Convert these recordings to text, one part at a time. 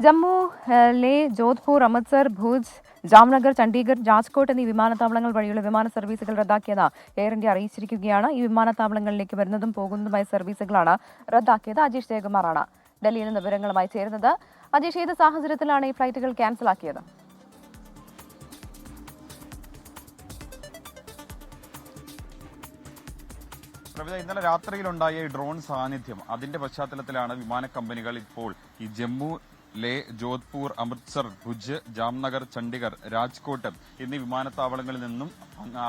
ജമ്മു, ലേ, ജോധ്പൂർ, അമൃത്സർ, ഭുജ്, ജാംനഗർ, ചണ്ഡീഗഡ്, രാജ്കോട്ട് എന്നീ വിമാനത്താവളങ്ങൾ വഴിയുള്ള വിമാന സർവീസുകൾ റദ്ദാക്കിയത് എയർ ഇന്ത്യ അറിയിച്ചിരിക്കുകയാണ്. ഈ വിമാനത്താവളങ്ങളിലേക്ക് വരുന്നതും പോകുന്നതുമായ സർവീസുകളാണ് റദ്ദാക്കിയത്. അജീഷ് ജയകുമാറാണ് ഡൽഹിയിൽ നിന്ന് വിവരങ്ങളുമായി ചേരുന്നത്. അജീഷ്, ഏത് സാഹചര്യത്തിലാണ് ഈ ഫ്ലൈറ്റുകൾ ക്യാൻസലാക്കിയത്? ഇന്നലെ രാത്രിയിലുണ്ടായ ഈ ഡ്രോൺ സാന്നിധ്യം അതിന്റെ പശ്ചാത്തലത്തിലാണ് വിമാന കമ്പനികൾ ഇപ്പോൾ ഈ ജമ്മു, ലേ, ജോധ്പൂർ, അമൃത്സർ, ഭുജ്, ജാംനഗർ, ചണ്ഡീഗഡ്, രാജ്കോട്ട് എന്നീ വിമാനത്താവളങ്ങളിൽ നിന്നും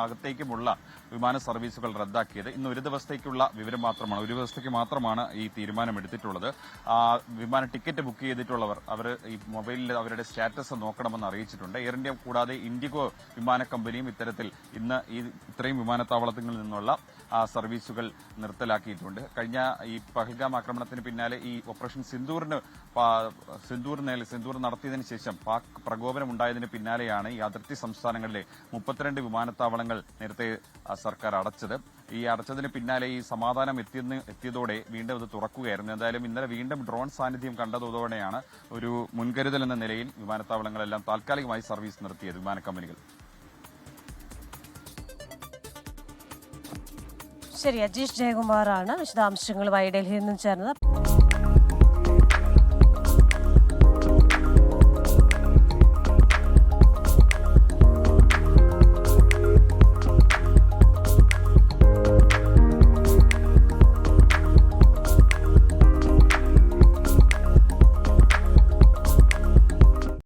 അകത്തേക്കുമുള്ള വിമാന സർവീസുകൾ റദ്ദാക്കിയത്. ഇന്ന് ഒരു ദിവസത്തേക്ക് മാത്രമാണ് ഈ തീരുമാനമെടുത്തിട്ടുള്ളത്. വിമാന ടിക്കറ്റ് ബുക്ക് ചെയ്തിട്ടുള്ളവർ അവർ ഈ മൊബൈലിൽ അവരുടെ സ്റ്റാറ്റസ് നോക്കണമെന്ന് അറിയിച്ചിട്ടുണ്ട്. എയർ ഇന്ത്യ കൂടാതെ ഇൻഡിഗോ വിമാന കമ്പനിയും ഇത്തരത്തിൽ ഇന്ന് ഇത്രയും വിമാനത്താവളത്തിൽ നിന്നുള്ള സർവീസുകൾ നിർത്തലാക്കിയിട്ടുണ്ട്. കഴിഞ്ഞ ഈ പഹൽഗാം ആക്രമണത്തിന് പിന്നാലെ ഈ ഓപ്പറേഷൻ സിന്ദൂർ നടത്തിയതിനു ശേഷം പാക് പ്രകോപനം ഉണ്ടായതിന് പിന്നാലെയാണ് ഈ അതിർത്തി സംസ്ഥാനങ്ങളിലെ 32 വിമാനത്താവളങ്ങൾ നേരത്തെ സർക്കാർ അടച്ചത്. ഈ അടച്ചതിന് പിന്നാലെ ഈ സമാധാനം എത്തിയതോടെ വീണ്ടും അത് തുറക്കുകയായിരുന്നു. എന്തായാലും ഇന്നലെ വീണ്ടും ഡ്രോൺ സാന്നിധ്യം കണ്ടതോടെയാണ് ഒരു മുൻകരുതൽ എന്ന നിലയിൽ വിമാനത്താവളങ്ങളെല്ലാം താൽക്കാലികമായി സർവീസ് നിർത്തിയത് വിമാന കമ്പനികൾ. ശരി, അജീഷ് ജയകുമാറാണ് വിശദാംശങ്ങളുമായി ഡൽഹിയിൽ നിന്നും ചേർന്നത്.